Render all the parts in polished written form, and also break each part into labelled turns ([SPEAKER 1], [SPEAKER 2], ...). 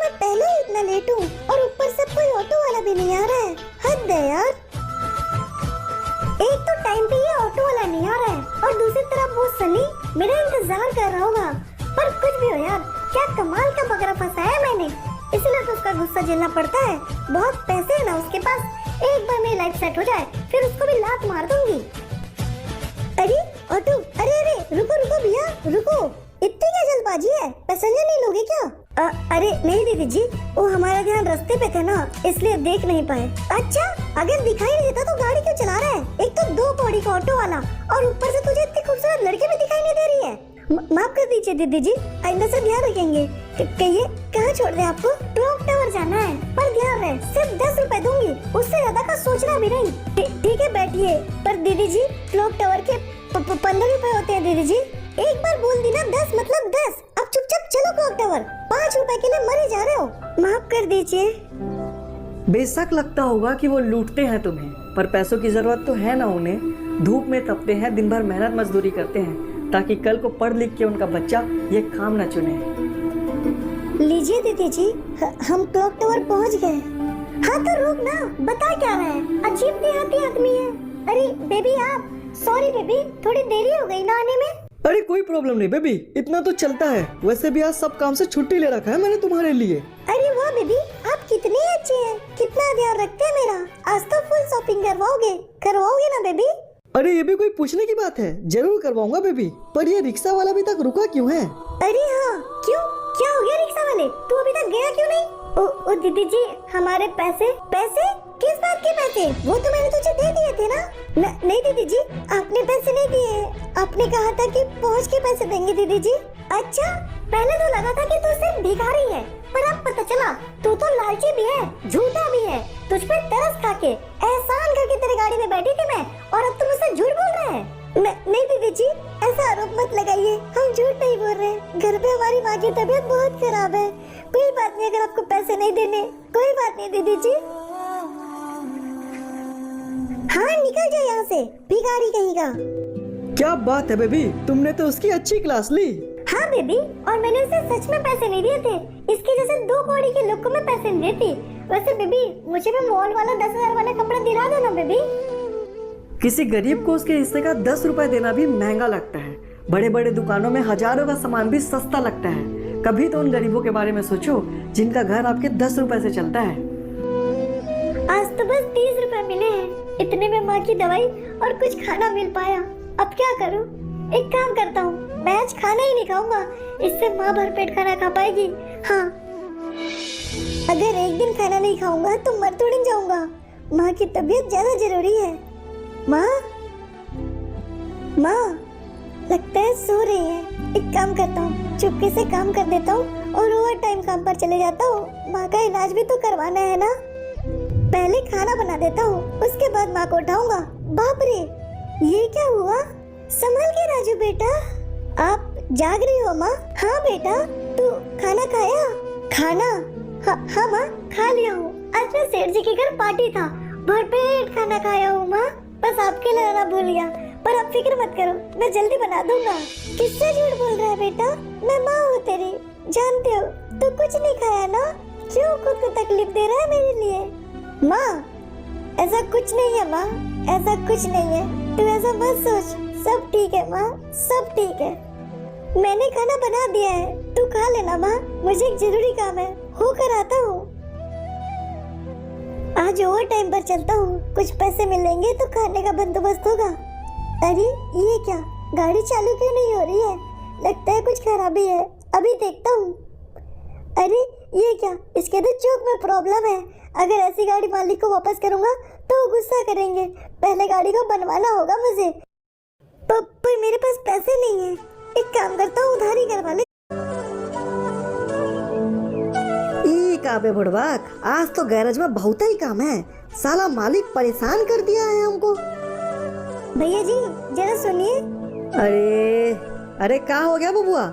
[SPEAKER 1] मैं पहले ही इतना लेट हूँ और ऊपर से कोई ऑटो वाला भी नहीं आ रहा है। हद है यार। एक तो टाइम पे ये ऑटो वाला नहीं आ रहा है और दूसरी तरफ वो सनी मेरा इंतजार कर रहा होगा। पर कुछ भी हो यार, क्या कमाल का बकरा फंसाया मैंने, इसलिए तो उसका गुस्सा झेलना पड़ता है। बहुत पैसे है ना उसके पास, एक बार मेरी लाइफ सेट हो जाए फिर उसको भी लात मार दूंगी। अरे ऑटो, अरे अरे रुको रुको भैया रुको, इतनी क्या जल्दबाजी है, पैसेंजर नहीं लोगे क्या? अरे नहीं दीदी जी, वो हमारा ध्यान रास्ते पे था ना इसलिए देख नहीं पाए। अच्छा, अगर दिखाई नहीं देता तो गाड़ी क्यों चला रहा है? एक तो 2 पौड़ी का ऑटो वाला और ऊपर से तुझे इतनी खूबसूरत लड़की भी दिखाई नहीं दे रही है। माफ कर दीजिए दीदी जी, आइंदा से ध्यान रखेंगे। कहिए कहाँ छोड़ दे आपको? क्लॉक टावर जाना है, पर ध्यान रहे सिर्फ 10 रुपए दूंगी, उससे ज्यादा का सोचना भी नहीं। ठीक है बैठिए। पर दीदी जी क्लॉक टावर के 15 रुपए होते हैं दीदी जी। एक बार बोल दी ना 10 मतलब 10। अब चुपचाप चलो क्लॉक टावर, 5 रुपए के लिए मरे जा रहे हो। माफ कर दीजिए।
[SPEAKER 2] बेशक लगता होगा कि वो लूटते हैं तुम्हें, पर पैसों की जरूरत तो है ना उन्हें। धूप में तपते हैं, दिन भर मेहनत मजदूरी करते हैं ताकि कल को पढ़ लिख के उनका बच्चा ये काम न चुने।
[SPEAKER 1] लीजिए दीदी जी, हम क्लॉक टावर पहुंच गए। हाँ तो रुक ना, बता क्या रहा है? अजीब देहाती आदमी है। अरे बेबी आप, सॉरी बेबी, थोड़ी देरी हो गई ना आने में।
[SPEAKER 2] अरे कोई प्रॉब्लम नहीं बेबी, इतना तो चलता है। वैसे भी आज सब काम से छुट्टी ले रखा है मैंने तुम्हारे लिए।
[SPEAKER 1] अरे वाह बेबी, आप कितने अच्छे हैं, कितना ध्यान रखते हैं मेरा। आज तो फुल शॉपिंग करवाओगे ना बेबी?
[SPEAKER 2] अरे ये भी कोई पूछने की बात है, जरूर करवाऊंगा बेबी। पर ये रिक्शा वाला अभी तक रुका क्यों है?
[SPEAKER 1] अरे हाँ, क्यों, क्या हो गया रिक्शा वाले? तू अभी तक गया क्यों नहीं? ओ दीदी जी, हमारे पैसे किस बात के पैसे? वो तो मैंने तुझे दे दिए थे ना। नहीं दीदी जी, आपने पैसे नहीं दिए। आपने कहा था कि पहुँच के पैसे देंगे दीदी जी। अच्छा, पहले तो लगा था कि तू सिर्फ भिखारी है, पर अब पता चला तू तो लालची भी है, झूठा भी है। तुझ पे तरस खा के, एहसान करके तेरी गाड़ी में बैठी थी मैं, और अब तुम मुझसे झूठ बोल रहे हैं। नहीं दीदी जी, ऐसा आरोप मत लगाइए, हम झूठ नहीं बोल रहे। घर पे हमारी माँ की तबीयत बहुत खराब है। कोई बात नहीं, अगर आपको पैसे नहीं देने, कोई बात नहीं दीदी जी। हाँ निकल जाए यहाँ से, भिखारी कहीं का।
[SPEAKER 2] क्या बात है बेबी, तुमने तो उसकी अच्छी क्लास ली।
[SPEAKER 1] हाँ बेबी, और मैंने उसे सच में पैसे नहीं दिए थे। इसके जैसे 2 कौड़ी के लोग को मैं पैसे नहीं देती। वैसे बेबी, मुझे भी मॉल वाला 10,000 वाला कपड़ा दिला दो ना बेबी।
[SPEAKER 2] किसी गरीब को उसके हिस्से का 10 रुपए देना भी महंगा लगता है। बड़े बड़े दुकानों में हजारों का सामान भी सस्ता लगता है। कभी तो उन गरीबों के बारे में सोचो जिनका घर आपके 10 रुपए से चलता है।
[SPEAKER 1] आज तो बस 30 रुपए मिले हैं, इतने में माँ की दवाई और कुछ खाना मिल पाया। अब क्या करूँ? एक काम करता हूँ, मैं आज खाना ही नहीं खाऊंगा, इससे माँ भर पेट खाना खा पाएगी। हाँ, अगर एक दिन खाना नहीं खाऊंगा तो मर थोड़ी जाऊंगा। माँ की तबीयत ज्यादा जरूरी है। माँ लगता है सो रही है। एक काम करता हूँ, चुपके से काम कर देता हूँ और ओवर टाइम काम पर चले जाता हूँ। माँ का इलाज भी तो करवाना है ना। पहले खाना बना देता हूँ, उसके बाद माँ को उठाऊंगा। बाप रे, ये क्या हुआ? संभल के राजू बेटा, आप जाग रही हो माँ? हाँ बेटा, तू खाना खाया? खाना? हाँ माँ, खा लिया हूँ। आज मैं सेठ जी के घर पार्टी था, भरपेट खाना खाया हूँ माँ। बस आपके लिए लाना भूल गया, पर आप फिक्र मत करो, मैं जल्दी बना दूंगा। किससे झूठ बोल रहा है बेटा? मैं माँ हूँ तेरी, जानते हो। तू कुछ नहीं खाया ना, क्यों खुद को तकलीफ दे रहा है मेरे लिए? माँ ऐसा कुछ नहीं है माँ, ऐसा कुछ नहीं है, तू ऐसा मत सोच। सब ठीक है माँ, सब ठीक है। मैंने खाना बना दिया है, तू खा लेना माँ, मुझे एक जरूरी काम है, होकर आता हूँ। आज ओवर टाइम पर चलता हूँ, कुछ पैसे मिलेंगे तो खाने का बंदोबस्त होगा। अरे ये क्या, गाड़ी चालू क्यों नहीं हो रही है? लगता है कुछ खराबी है, अभी देखता हूँ। अरे ये क्या, इसके तो चौक में प्रॉब्लम है। अगर ऐसी गाड़ी मालिक को वापस करूँगा तो वो गुस्सा करेंगे। पहले गाड़ी को बनवाना होगा मुझे, पर मेरे पास पैसे नहीं है। एक काम करता हूँ, उधारी करवा ले।
[SPEAKER 2] काबे बुड़वाक, आज तो गैरेज में बहुत ही काम है। साला मालिक परेशान कर दिया है हमको।
[SPEAKER 1] भैया जी जरा सुनिए।
[SPEAKER 2] अरे क्या हो गया बबुआ?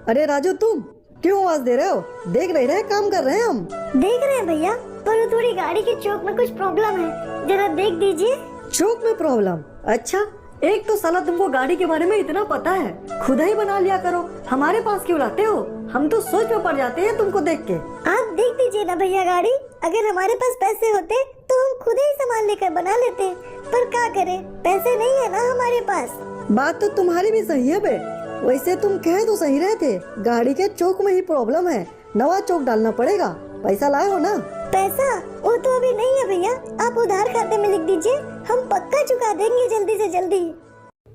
[SPEAKER 2] अरे राजू, तुम क्यों आवाज दे रहे हो? देख नहीं रहे, काम कर रहे हैं हम।
[SPEAKER 1] देख रहे हैं भैया, पर थोड़ी गाड़ी की चौक में कुछ प्रॉब्लम है, जरा देख दीजिए।
[SPEAKER 2] चौक में प्रॉब्लम? अच्छा, एक तो साला तुमको गाड़ी के बारे में इतना पता है, खुद ही बना लिया करो, हमारे पास क्यों लाते हो? हम तो सोच में पड़ जाते हैं तुमको देख के।
[SPEAKER 1] आप देख दीजिए ना भैया गाड़ी, अगर हमारे पास पैसे होते तो हम खुद ही सामान लेकर बना लेते, पर क्या करें, पैसे नहीं है ना हमारे पास।
[SPEAKER 2] बात तो तुम्हारी भी सही है बे, वैसे तुम कहे तो सही रहे थे, गाड़ी के चौक में ही प्रॉब्लम है, नवा चौक डालना पड़ेगा। पैसा लाए हो ना?
[SPEAKER 1] पैसा वो तो अभी नहीं है भैया, आप उधार खाते में लिख दीजिए, हम पक्का चुका देंगे जल्दी से जल्दी।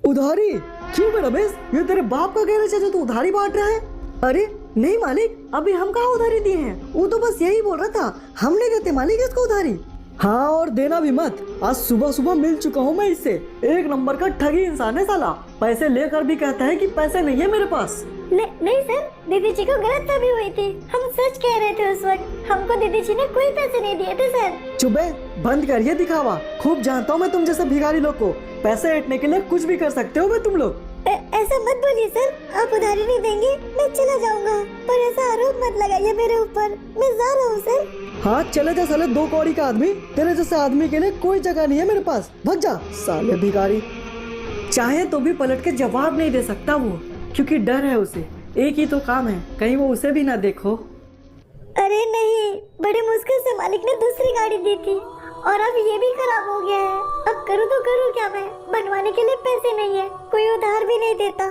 [SPEAKER 2] उधारी? क्यों बे रमेश, ये तेरे बाप का गैरेज है जो तू उधारी बांट रहा है? अरे नहीं मालिक, अभी हम कहाँ उधारी दिए हैं, वो तो बस यही बोल रहा था, हम नहीं देते मालिक इसको उधारी। हाँ और देना भी मत, आज सुबह सुबह मिल चुका हूँ मैं इससे, एक नंबर का ठगी इंसान है साला, पैसे लेकर भी कहता है कि पैसे नहीं है मेरे पास।
[SPEAKER 1] नहीं सर, दीदी जी को गलतफहमी हुई थी, हम सच कह रहे थे उस वक्त, हमको दीदी जी ने कोई पैसे नहीं दिए थे सर।
[SPEAKER 2] चुप है, बंद करिए दिखावा, खूब जानता हूँ मैं तुम जैसे भिखारी लोग को, पैसे ऐंठने के लिए कुछ भी कर सकते हो बे तुम लोग।
[SPEAKER 1] ऐसा मत बोलिए सर, आप उधारी नहीं देंगे मैं चला जाऊंगा, पर ऐसा आरोप मत लगाइए मेरे ऊपर, मैं जा रहा हूँ सर।
[SPEAKER 2] हाँ चले जा साले दो कौड़ी का आदमी, तेरे जैसे आदमी के लिए कोई जगह नहीं है मेरे पास, भाग जा साले भिखारी। चाहे तो भी पलट के जवाब नहीं दे सकता वो, क्योंकि डर है उसे, एक ही तो काम है, कहीं वो उसे भी ना देखो।
[SPEAKER 1] अरे नहीं, बड़े मुश्किल से मालिक ने दूसरी गाड़ी दी थी और अब ये भी खराब हो गया है, अब करूँ तो करूँ क्या मैं, बनवाने के लिए पैसे नहीं है, कोई उधार भी नहीं देता,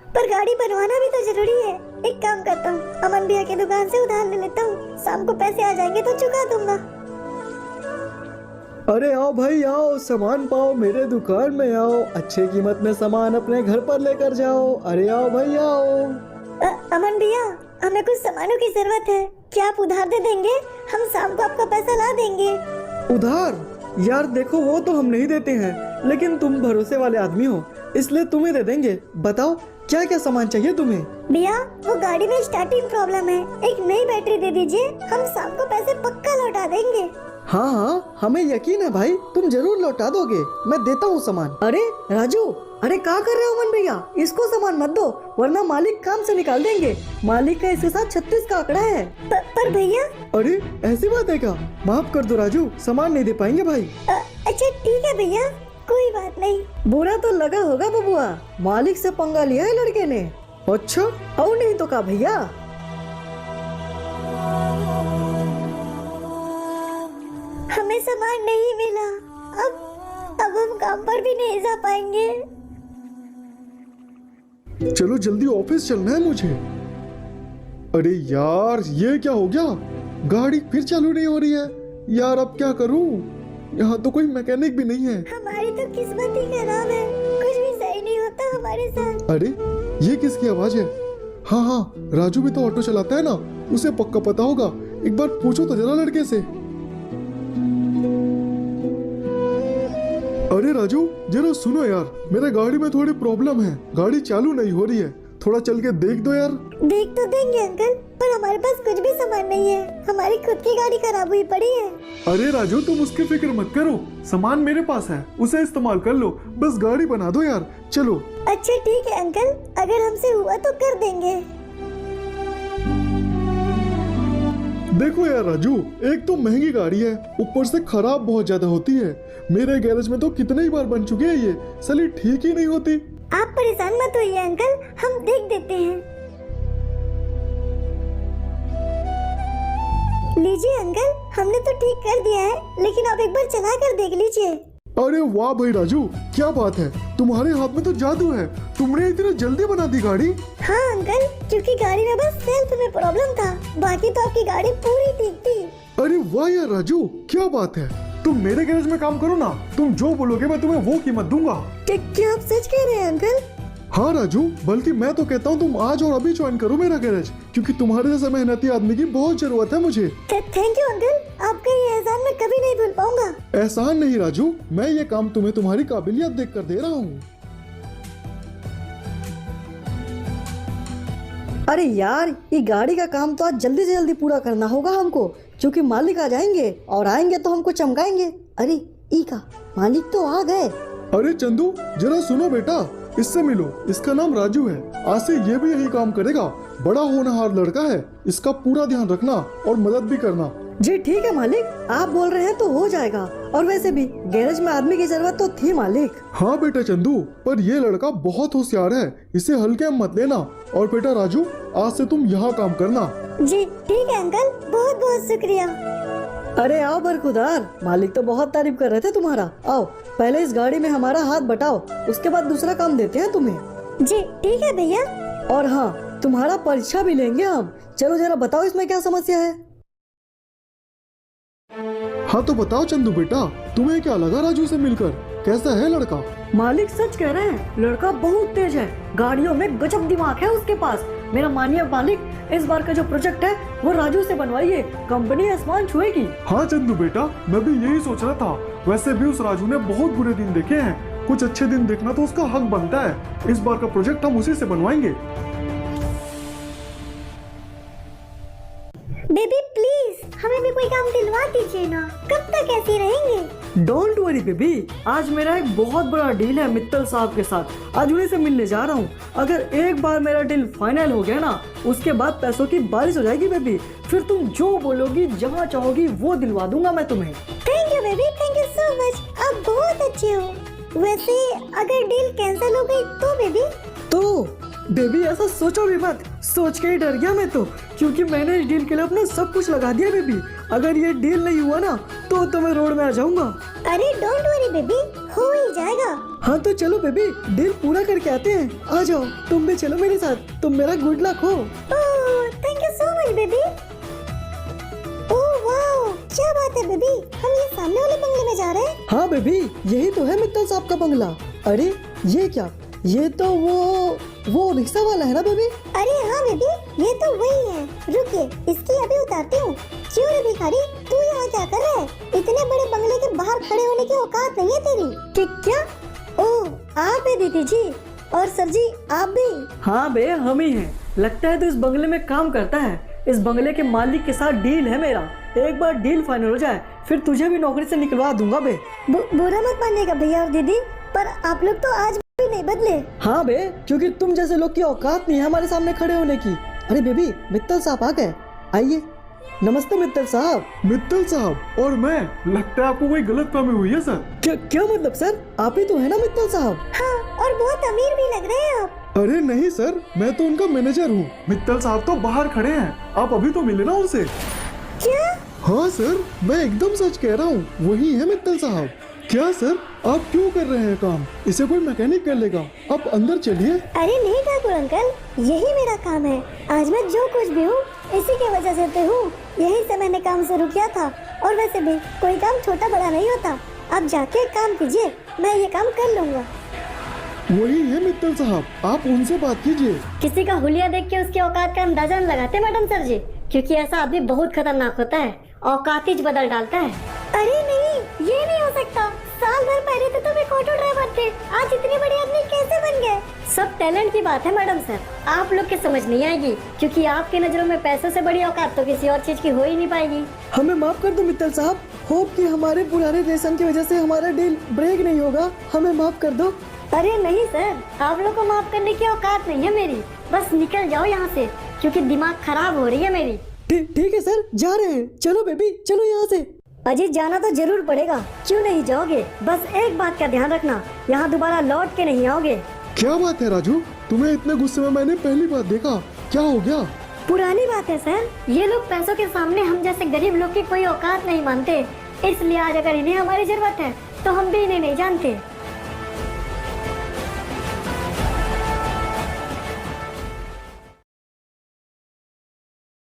[SPEAKER 1] पर गाड़ी बनवाना भी तो जरूरी है। एक काम करता हूँ, अमन भैया की दुकान से उधार ले लेता हूँ, शाम को पैसे आ जाएंगे तो चुका दूंगा।
[SPEAKER 3] अरे आओ भाई आओ, सामान पाओ, मेरे दुकान में आओ, अच्छे कीमत में सामान अपने घर पर लेकर जाओ। अरे आओ भाई आओ।
[SPEAKER 1] अमन भैया, हमें कुछ सामानों की जरूरत है, क्या आप उधार दे देंगे? हम शाम को आपका पैसा ला देंगे।
[SPEAKER 3] उधार? यार देखो वो तो हम नहीं देते हैं, लेकिन तुम भरोसे वाले आदमी हो इसलिए तुम्हें दे देंगे। बताओ क्या क्या सामान चाहिए तुम्हें?
[SPEAKER 1] भैया वो गाड़ी में स्टार्टिंग प्रॉब्लम है, एक नई बैटरी दे दीजिए, हम शाम को पैसे पक्का लौटा देंगे।
[SPEAKER 3] हाँ हाँ हमें यकीन है भाई, तुम जरूर लौटा दोगे, मैं देता हूँ सामान।
[SPEAKER 2] अरे राजू, अरे क्या कर रहे हो मन भैया, इसको सामान मत दो वरना मालिक काम से निकाल देंगे, मालिक का इसके साथ 36 का आंकड़ा है।
[SPEAKER 1] पर भैया।
[SPEAKER 3] अरे ऐसी बात है क्या? माफ कर दो राजू, सामान नहीं दे पाएंगे भाई।
[SPEAKER 1] अच्छा ठीक है भैया, कोई बात नहीं।
[SPEAKER 2] बुरा तो लगा होगा बबुआ, मालिक से पंगा लिया है लड़के ने।
[SPEAKER 3] अच्छा
[SPEAKER 2] और नहीं तो क्या भैया।
[SPEAKER 1] हमें सामान नहीं मिला, अब हम काम पर भी नहीं जा पाएंगे।
[SPEAKER 3] चलो जल्दी ऑफिस चलना है मुझे। अरे यार ये क्या हो गया, गाड़ी फिर चालू नहीं हो रही है यार, अब क्या करूं? यहाँ तो कोई मैकेनिक भी नहीं है।
[SPEAKER 1] हमारी तो किस्मत ही खराब है, कुछ भी सही नहीं होता हमारे साथ।
[SPEAKER 3] अरे ये किसकी आवाज है? हाँ हाँ राजू भी तो ऑटो चलाता है ना, उसे पक्का पता होगा, एक बार पूछो तो जरा लड़के से। अरे राजू जरा सुनो यार, मेरे गाड़ी में थोड़ी प्रॉब्लम है, गाड़ी चालू नहीं हो रही है, थोड़ा चल के देख दो यार।
[SPEAKER 1] देख तो देंगे अंकल, पर हमारे पास कुछ भी सामान नहीं है, हमारी खुद की गाड़ी खराब हुई पड़ी है।
[SPEAKER 3] अरे राजू तुम उसकी फिक्र मत करो, सामान मेरे पास है, उसे इस्तेमाल कर लो, बस गाड़ी बना दो यार, चलो।
[SPEAKER 1] अच्छा ठीक है अंकल, अगर हमसे हुआ तो कर देंगे।
[SPEAKER 3] देखो यार राजू, एक तो महंगी गाड़ी है, ऊपर से खराब बहुत ज्यादा होती है, मेरे गैरेज में तो कितने ही बार बन चुके हैं ये, साली ठीक ही नहीं होती।
[SPEAKER 1] आप परेशान मत होइए अंकल, हम देख देते हैं। लीजिए अंकल, हमने तो ठीक कर दिया है, लेकिन आप एक बार चला कर देख लीजिए।
[SPEAKER 3] अरे वाह भाई राजू, क्या बात है, तुम्हारे हाथ में तो जादू है, तुमने इतनी जल्दी बना दी गाड़ी।
[SPEAKER 1] हाँ अंकल, क्योंकि गाड़ी में बस सेल्फ में प्रॉब्लम था, बाकी तो आपकी गाड़ी पूरी ठीक थी।
[SPEAKER 3] अरे वाह यार राजू, क्या बात है, तुम मेरे गैरेज में काम करो ना, तुम जो बोलोगे मैं तुम्हें वो कीमत दूंगा।
[SPEAKER 1] क्या आप सच कह रहे हैं अंकल?
[SPEAKER 3] हाँ राजू, बल्कि मैं तो कहता हूँ तुम आज और अभी ज्वाइन करो मेरा गैरेज, क्योंकि तुम्हारे जैसे मेहनती आदमी की बहुत जरूरत है मुझे।
[SPEAKER 1] थैंक यू अंकल, आपका ये एहसान मैं कभी नहीं भूल पाऊंगा।
[SPEAKER 3] एहसान नहीं राजू, मैं ये काम तुम्हें तुम्हारी काबिलियत देख कर दे रहा हूँ।
[SPEAKER 2] अरे यार, ये गाड़ी का काम तो आज जल्दी से जल्दी पूरा करना होगा हमको, क्योंकि मालिक आ जाएंगे और आएंगे तो हमको चमकाएंगे। अरे ई का मालिक तो आ गए।
[SPEAKER 3] अरे चंदू जरा सुनो बेटा, इससे मिलो, इसका नाम राजू है, आज से ये भी यही काम करेगा, बड़ा होनहार लड़का है, इसका पूरा ध्यान रखना और मदद भी करना।
[SPEAKER 2] जी ठीक है मालिक, आप बोल रहे हैं तो हो जाएगा। और वैसे भी गैरेज में आदमी की जरूरत तो थी मालिक।
[SPEAKER 3] हाँ बेटा चंदू, पर ये लड़का बहुत होशियार है, इसे हल्के में मत लेना। और बेटा राजू, आज से तुम यहाँ काम करना।
[SPEAKER 1] जी ठीक है अंकल, बहुत बहुत शुक्रिया।
[SPEAKER 2] अरे आओ बरखुदार, मालिक तो बहुत तारीफ कर रहे थे तुम्हारा। आओ पहले इस गाड़ी में हमारा हाथ बटाओ, उसके बाद दूसरा काम देते हैं तुम्हें।
[SPEAKER 1] जी ठीक है भैया।
[SPEAKER 2] और हाँ, तुम्हारा परीक्षा भी लेंगे हम। चलो जरा बताओ इसमें क्या समस्या है।
[SPEAKER 3] हाँ तो बताओ चंदू बेटा, तुम्हें क्या लगा राजू से मिलकर? कैसा है लड़का?
[SPEAKER 2] मालिक सच कह रहे हैं, लड़का बहुत तेज है, गाड़ियों में गजब दिमाग है उसके पास। मेरा मानिए मालिक, इस बार का जो प्रोजेक्ट है वो राजू से बनवाइए, कंपनी आसमान छुएगी।
[SPEAKER 3] हाँ चंदू बेटा, मैं भी यही सोच रहा था। वैसे भी उस राजू ने बहुत बुरे दिन देखे हैं, कुछ अच्छे दिन देखना तो उसका हक बनता है। इस बार का प्रोजेक्ट हम उसी से बनवाएंगे।
[SPEAKER 1] बेबी प्लीज हमें भी कोई काम दिलवा दीजिए ना, कब तक ऐसे रहेंगे?
[SPEAKER 2] डोंट वरी बेबी, आज मेरा एक बहुत बड़ा डील है मित्तल साहब के साथ। आज उन्हीं से मिलने जा रहा हूँ। अगर एक बार मेरा डील फाइनल हो गया ना, उसके बाद पैसों की बारिश हो जाएगी बेबी। फिर तुम जो बोलोगी, जहाँ चाहोगी वो दिलवा दूंगा मैं तुम्हें।
[SPEAKER 1] Thank you baby, thank you so much, आप बहुत अच्छे हो। वैसे अगर डील कैंसिल हो गई तो बेबी?
[SPEAKER 2] तो बेबी ऐसा सोचो भी मत, सोच के ही डर गया मैं तो, क्योंकि मैंने इस डील के लिए अपना सब कुछ लगा दिया बेबी। अगर ये डील नहीं हुआ ना तो मैं रोड में आ जाऊंगा।
[SPEAKER 1] अरे डोंट वरी बेबी, हो ही जाएगा।
[SPEAKER 2] हाँ तो चलो बेबी, डील पूरा करके आते हैं। आ जाओ, तुम भी चलो मेरे साथ, तुम मेरा गुड लक हो।
[SPEAKER 1] Oh thank you so much baby. Oh wow, क्या बात है बेबी, हम ये सामने वाले बंगले में जा रहे हैं?
[SPEAKER 2] हाँ बेबी, यही तो है मित्तल साहब का बंगला। अरे ये क्या, ये तो वो रिक्शा वाला है ना बेबी?
[SPEAKER 1] अरे हाँ बेबी, ये तो वही है। रुकिए, इसकी अभी उतारती हूँ। क्यों रे भिखारी, तू यहाँ क्या कर रहा है? इतने बड़े बंगले के बाहर खड़े होने की औकात नहीं है तेरी। क्या? ओह आप है दीदी जी, और सर जी आप भी?
[SPEAKER 2] हाँ बे, हम ही हैं। लगता है तो इस बंगले में काम करता है। इस बंगले के मालिक के साथ डील है मेरा। एक बार डील फाइनल हो जाए फिर तुझे भी नौकरी से निकलवा दूंगा बे।
[SPEAKER 1] बुरा मत मानिएगा भैया और दीदी, पर आप लोग तो आज भी नहीं बदले।
[SPEAKER 2] हाँ बे, क्योंकि तुम जैसे लोग की औकात नहीं है हमारे सामने खड़े होने की। अरे बेबी, मित्तल साहब आ गए, आइए। नमस्ते मित्तल साहब।
[SPEAKER 3] मित्तल साहब और मैं, लगता है आपको कोई गलतफहमी हुई है सर।
[SPEAKER 2] क्या मतलब सर, आप ही तो है ना मित्तल साहब?
[SPEAKER 1] हाँ, और बहुत अमीर भी लग रहे हैं आप।
[SPEAKER 3] अरे नहीं सर, मैं तो उनका मैनेजर हूँ। मित्तल साहब तो बाहर खड़े हैं, आप अभी तो मिले ना उनसे।
[SPEAKER 1] क्या?
[SPEAKER 3] हाँ सर, मैं एकदम सच कह रहा हूँ, वही है मित्तल साहब। क्या सर, आप क्यों कर रहे हैं काम? इसे कोई मैकेनिक कर लेगा, आप अंदर चलिए।
[SPEAKER 1] अरे नहीं ठाकुर अंकल, यही मेरा काम है। आज मैं जो कुछ भी हूँ इसी की वजह से तो हूँ। यही से मैंने काम शुरू किया था। और वैसे भी कोई काम छोटा बड़ा नहीं होता। आप जाके काम कीजिए, मैं ये काम कर लूँगा।
[SPEAKER 3] वही है मित्तल साहब, आप उनसे बात कीजिए।
[SPEAKER 1] किसी का हुलिया देख के उसकी औकात का अंदाजा नहीं लगाते मैडम सर जी, क्योंकि ऐसा आदमी बहुत खतरनाक होता है, औकात ही बदल डालता है। अरे नहीं, ये नहीं हो सकता। साल भर पहले तो तुम एक ऑटो ड्राइवर थे, आज इतने बड़े आदमी कैसे बन गए? सब टैलेंट की बात है मैडम सर, आप लोग के समझ नहीं आएगी, क्योंकि आपकी नजरों में पैसों से बड़ी औकात तो किसी और चीज की हो ही नहीं पाएगी।
[SPEAKER 2] हमें माफ कर दो मित्तल साहब, होप कि हमारे पुराने रिलेशन की वजह से हमारा डील ब्रेक नहीं होगा। हमें माफ कर दो।
[SPEAKER 1] अरे नहीं सर, आप लोग को माफ करने की औकात नहीं है मेरी। बस निकल जाओ यहाँ से, क्योंकि दिमाग खराब हो रही है मेरी।
[SPEAKER 2] ठीक है सर, जा रहे हैं। चलो बेबी, चलो यहाँ से।
[SPEAKER 1] अजीत जाना तो जरूर पड़ेगा। क्यों नहीं जाओगे? बस एक बात का ध्यान रखना, यहाँ दोबारा लौट के नहीं आओगे।
[SPEAKER 3] क्या बात है राजू, तुम्हें इतने गुस्से में मैंने पहली बार देखा। क्या हो गया?
[SPEAKER 1] पुरानी बात है सर, ये लोग पैसों के सामने हम जैसे गरीब लोग की कोई औकात नहीं मानते। इसलिए आज अगर इन्हें हमारी जरूरत है तो हम भी इन्हें नहीं जानते।